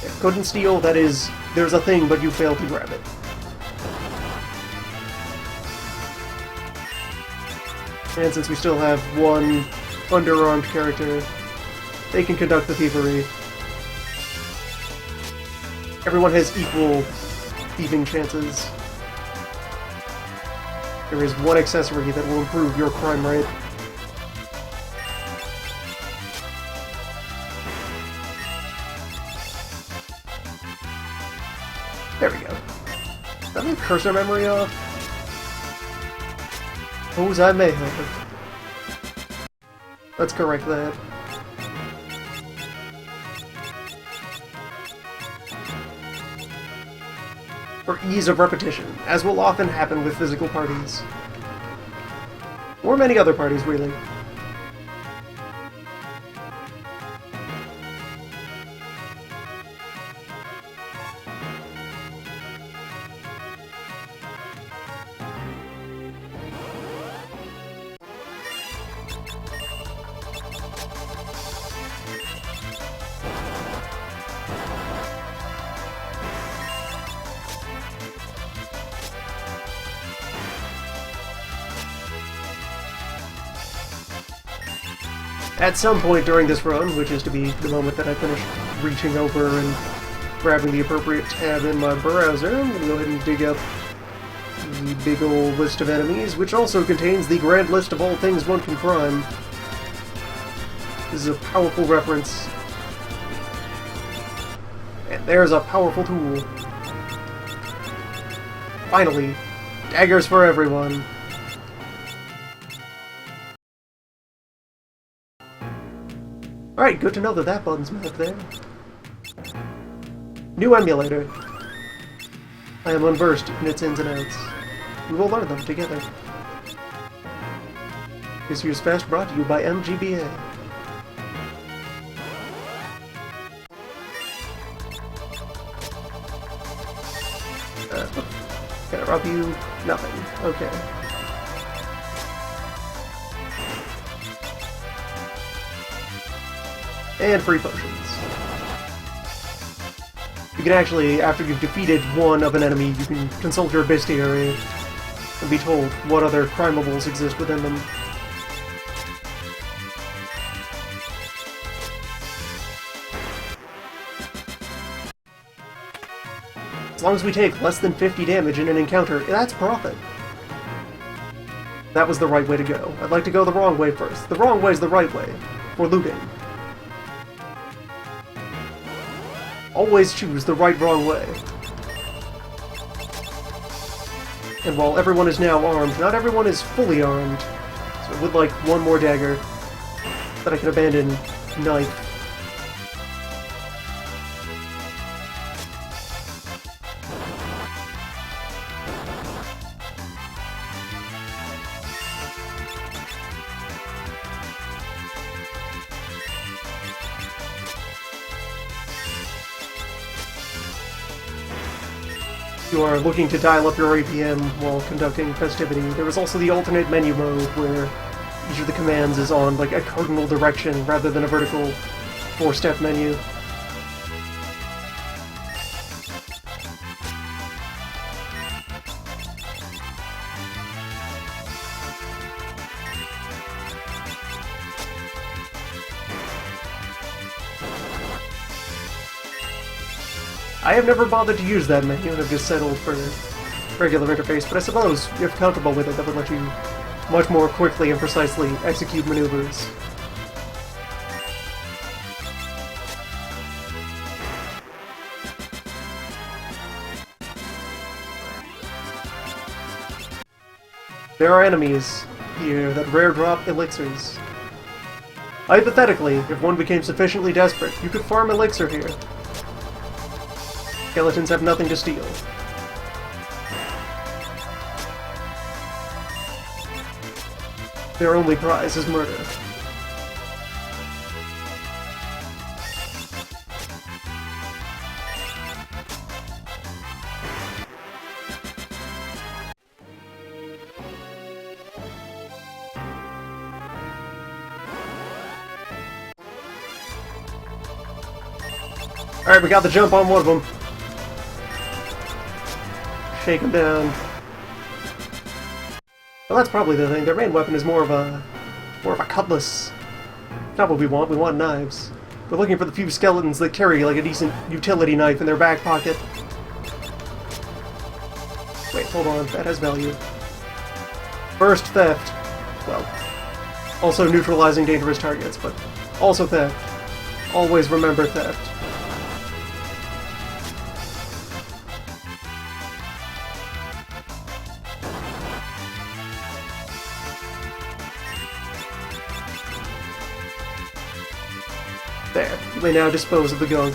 If couldn't steal, that is, there's a thing, but you failed to grab it. And since we still have one underarmed character, they can conduct the thievery. Everyone has equal thieving chances. There is one accessory that will improve your crime rate. There we go. Did I leave cursor memory off? Suppose I may have. Let's correct that. For ease of repetition, as will often happen with physical parties. Or many other parties, really. At some point during this run, which is to be the moment that I finish reaching over and grabbing the appropriate tab in my browser, I'm going to go ahead and dig up the big old list of enemies, which also contains the grand list of all things one can crime. This is a powerful reference. And there's a powerful tool. Finally, daggers for everyone. Alright, good to know that that button's up there. New emulator. I am unversed in its ins and outs. We will learn them together. This year's fest brought to you by MGBA. Can I rob you? Nothing. Okay. And free potions. You can actually, after you've defeated one of an enemy, you can consult your bestiary and be told what other crimables exist within them. As long as we take less than 50 damage in an encounter, that's profit. That was the right way to go. I'd like to go the wrong way first. The wrong way is the right way. For looting. Always choose the right-wrong way. And while everyone is now armed, not everyone is fully armed. So I would like one more dagger that I can abandon. Knife. You are looking to dial up your APM while conducting festivity. There is also the alternate menu mode where each of the commands is on like a cardinal direction rather than a vertical 4-step menu. I have never bothered to use that menu and have just settled for regular interface, but I suppose if you're comfortable with it, that would let you much more quickly and precisely execute maneuvers. There are enemies here that rare drop elixirs. Hypothetically, if one became sufficiently desperate, you could farm elixir here. Skeletons have nothing to steal. Their only prize is murder. Alright, we got the jump on one of them. Shake him down. Well, that's probably the thing. Their main weapon is more of a cutlass. Not what we want. We want knives. We're looking for the few skeletons that carry like a decent utility knife in their back pocket. Wait, hold on. That has value. First, theft. Well, also neutralizing dangerous targets, but also theft. Always remember theft. There, you may now dispose of the gunk.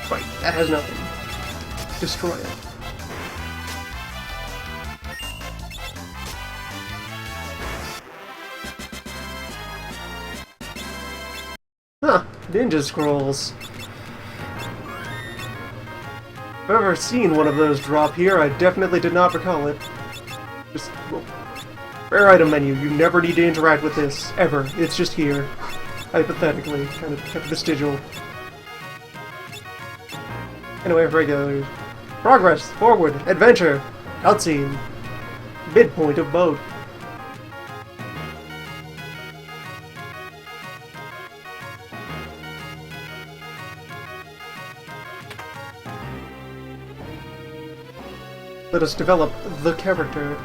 Right, that has nothing. Destroy it. Huh, ninja scrolls. If I've ever seen one of those drop here, I definitely did not recall it. Just, well, rare item menu. You never need to interact with this, ever. It's just here. Hypothetically, kind of vestigial. Anyway, regular. Progress, forward, adventure, cutscene. midpoint of both. Let us develop the character.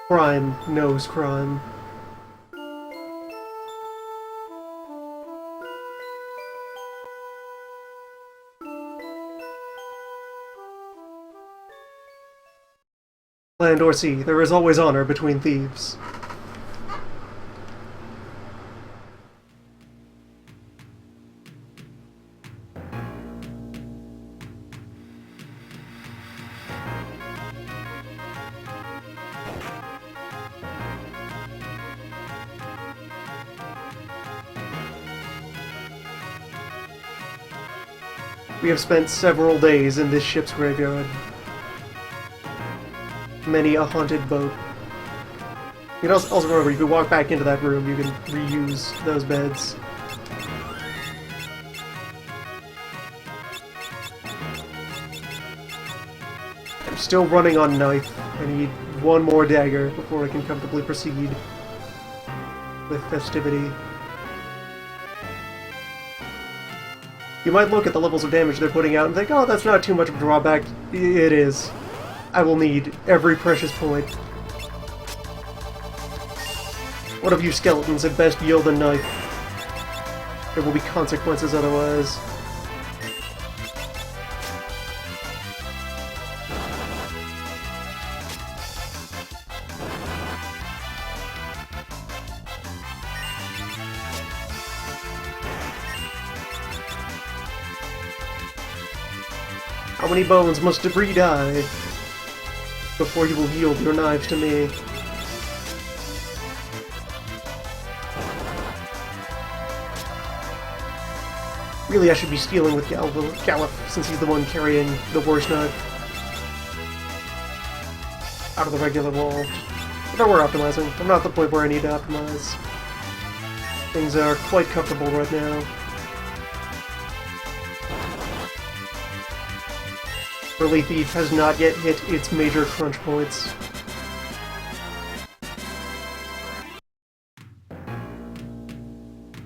Crime knows crime. Land or sea, there is always honor between thieves. We have spent several days in this ship's graveyard. Many a haunted boat. You can also remember, if you walk back into that room, you can reuse those beds. I'm still running on knife. I need one more dagger before I can comfortably proceed with festivity. You might look at the levels of damage they're putting out and think, oh, that's not too much of a drawback. It is. I will need every precious point. One of you skeletons at best yield a knife. There will be consequences otherwise. How many bones must debris die before you will yield your knives to me? Really, I should be stealing with Gallif, since he's the one carrying the worst knife out of the regular wall. But we're optimizing. I'm not at the point where I need to optimize. Things are quite comfortable right now. Early Thief has not yet hit its major crunch points.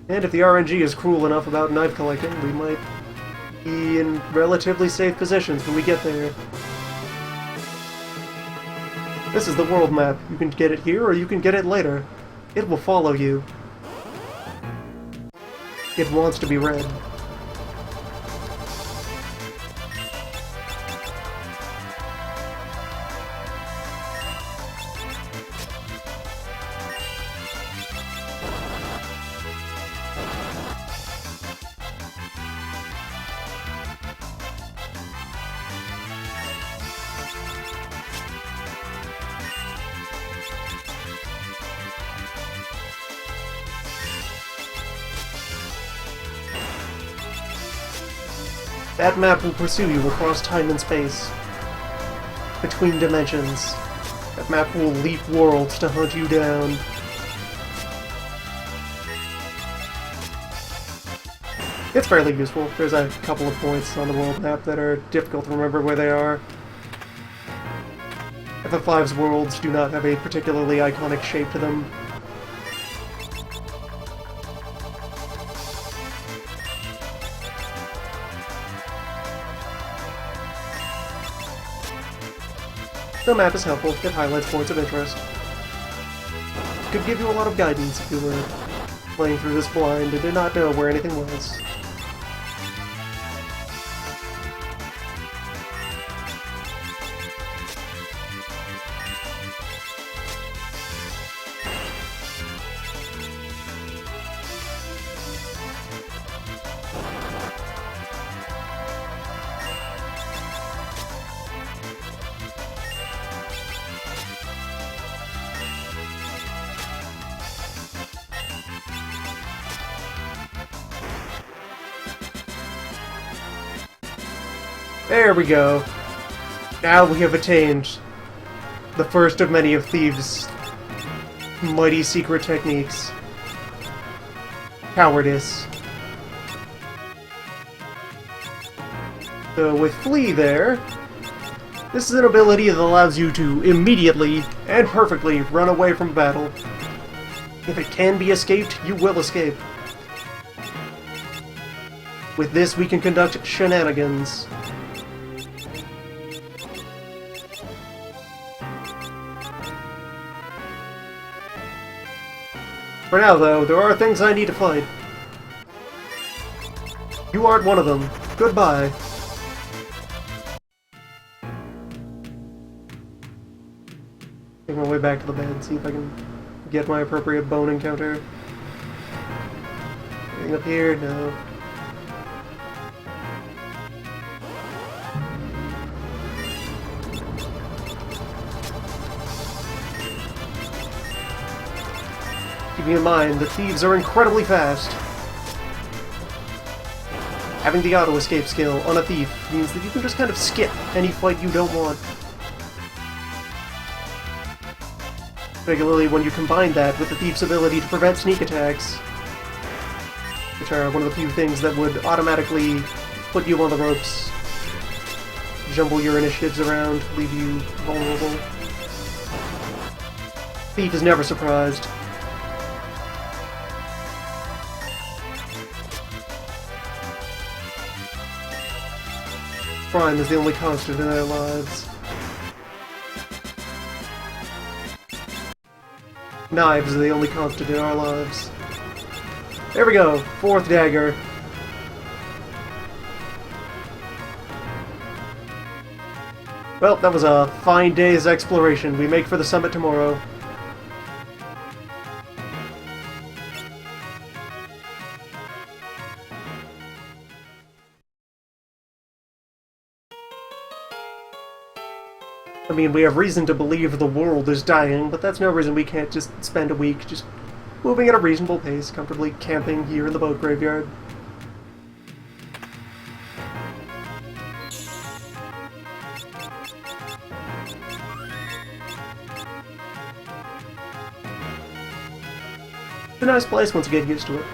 And if the RNG is cruel enough about knife collecting, we might be in relatively safe positions when we get there. This is the world map. You can get it here or you can get it later. It will follow you. It wants to be read. That map will pursue you across time and space, between dimensions. That map will leap worlds to hunt you down. It's fairly useful. There's a couple of points on the world map that are difficult to remember where they are. FF5's worlds do not have a particularly iconic shape to them. The map is helpful. It highlights points of interest. Could give you a lot of guidance if you were playing through this blind and did not know where anything was. There we go. Now we have attained the first of many of Thieves' mighty secret techniques. Cowardice. So with Flee there, this is an ability that allows you to immediately and perfectly run away from battle. If it can be escaped, you will escape. With this, we can conduct shenanigans. For now, though, there are things I need to fight. You aren't one of them. Goodbye. Make my way back to the bed, see if I can get my appropriate bone encounter. Anything up here? No. Keeping in mind that thieves are incredibly fast. Having the auto-escape skill on a thief means that you can just kind of skip any fight you don't want. Particularly when you combine that with the thief's ability to prevent sneak attacks, which are one of the few things that would automatically put you on the ropes, jumble your initiatives around, leave you vulnerable. Thief is never surprised. Crime is the only constant in their lives. Knives are the only constant in our lives. There we go, fourth dagger. Well, that was a fine day's exploration. We make for the summit tomorrow. I mean, we have reason to believe the world is dying, but that's no reason we can't just spend a week just moving at a reasonable pace, comfortably camping here in the boat graveyard. It's a nice place once you get used to it.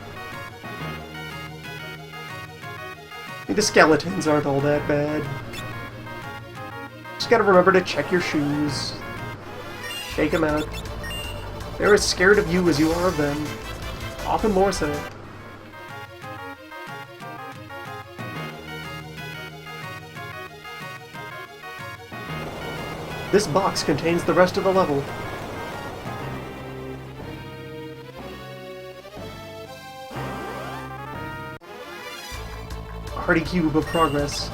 I think the skeletons aren't all that bad. Just gotta remember to check your shoes. Shake them out. They're as scared of you as you are of them. Often more so. This box contains the rest of the level. A hearty cube of progress.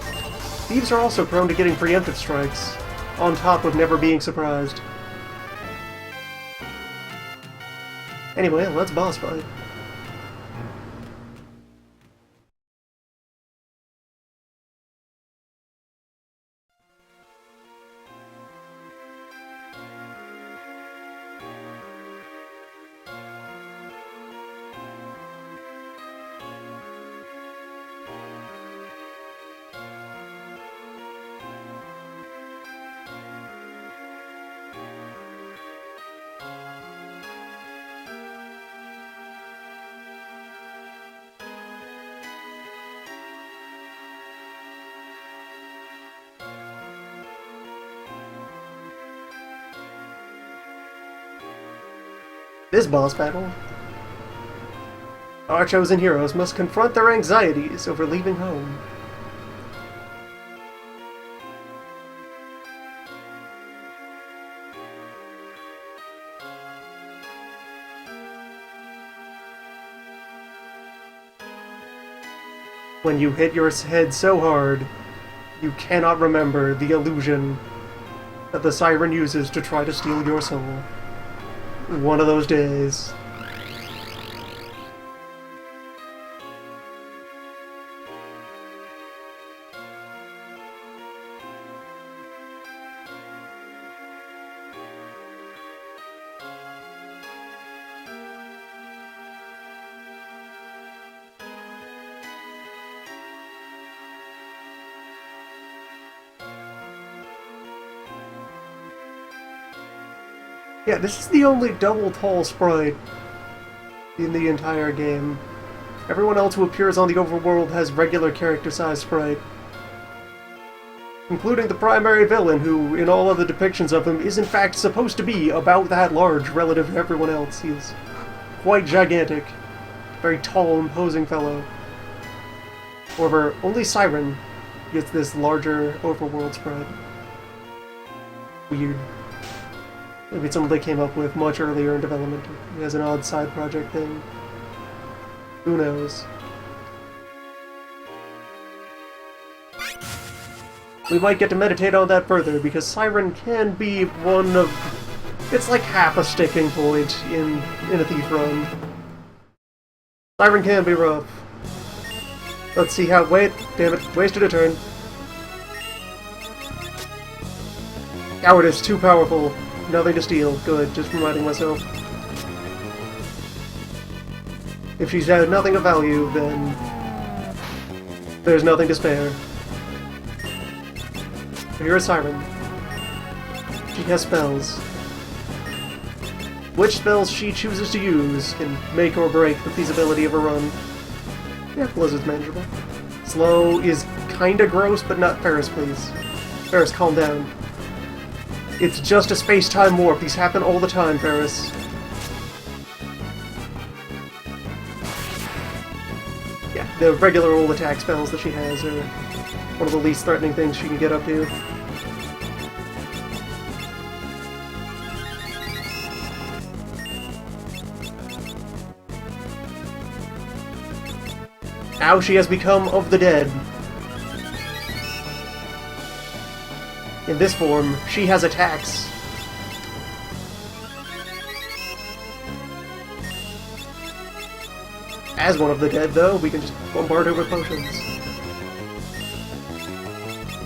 Thieves are also prone to getting preemptive strikes, on top of never being surprised. Anyway, let's boss fight. This boss battle, our chosen heroes must confront their anxieties over leaving home. When you hit your head so hard, you cannot remember the illusion that the siren uses to try to steal your soul. One of those days. Yeah, this is the only double tall sprite in the entire game. Everyone else who appears on the overworld has regular character-sized sprite. Including the primary villain, who, in all other depictions of him, is in fact supposed to be about that large relative to everyone else. He is quite gigantic. Very tall, imposing fellow. However, only Siren gets this larger overworld sprite. Weird. Maybe it's something they came up with much earlier in development as an odd side project thing. Who knows? We might get to meditate on that further, because Siren can be one of... It's like half a sticking point in a Thief run. Siren can be rough. Let's see how... Wait, damn it, wasted a turn. Cowardice, too powerful. Nothing to steal. Good, just reminding myself. If she's had nothing of value, then there's nothing to spare. Here's Siren. She has spells. Which spells she chooses to use can make or break the feasibility of a run. Yeah, Blizzard's manageable. Slow is kinda gross, but not Ferris, please. Ferris, calm down. It's just a space-time warp. These happen all the time, Ferris. Yeah, the regular old attack spells that she has are one of the least threatening things she can get up to. Now she has become of the dead. In this form, she has attacks. As one of the dead, though, we can just bombard her with potions.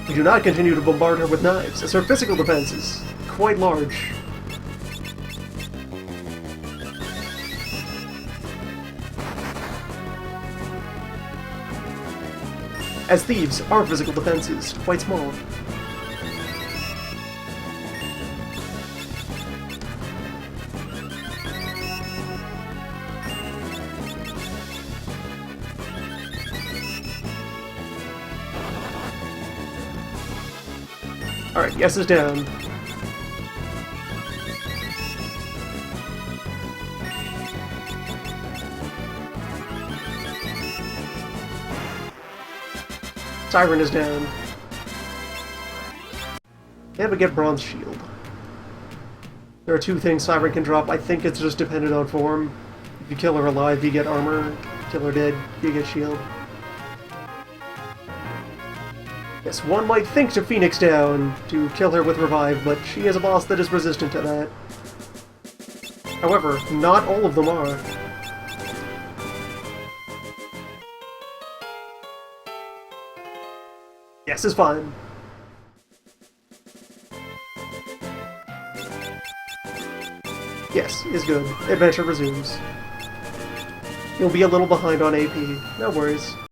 We do not continue to bombard her with knives, as her physical defense is quite large. As thieves, our physical defense is quite small. Alright, Yes is down. Siren is down. And we get Bronze Shield. There are two things Siren can drop. I think it's just dependent on form. If you kill her alive, you get armor. Kill her dead, you get shield. Yes, one might think to Phoenix down to kill her with Revive, but she is a boss that is resistant to that. However, not all of them are. Yes is fine. Yes is good. Adventure resumes. You'll be a little behind on AP. No worries.